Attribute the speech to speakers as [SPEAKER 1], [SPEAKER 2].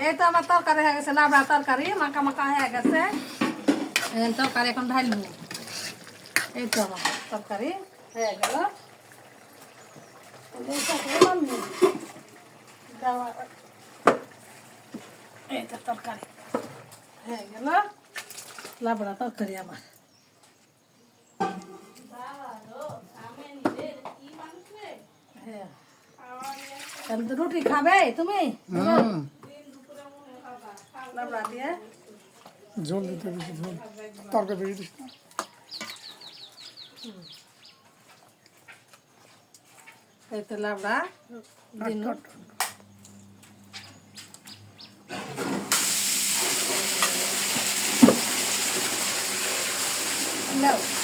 [SPEAKER 1] এই তো আমার তরকারি হয়ে গেছে, লাবড়া তরকারি মাখা মাখা হয়ে গেছে। তরকারি এখন ঢালবো। এই তো আমার তরকারি হয়ে গেল। এই তো তরকারি হয়ে গেল, লাবড়া তরকারি আমার। হ্যাঁ, রুটি খাবে তুমি? লাবড়া দিয়ে
[SPEAKER 2] ঝোল দিতে বেশি, ঝোল তরকারি বেশি দিস না।
[SPEAKER 1] এই তো লাবড়া দিন। No.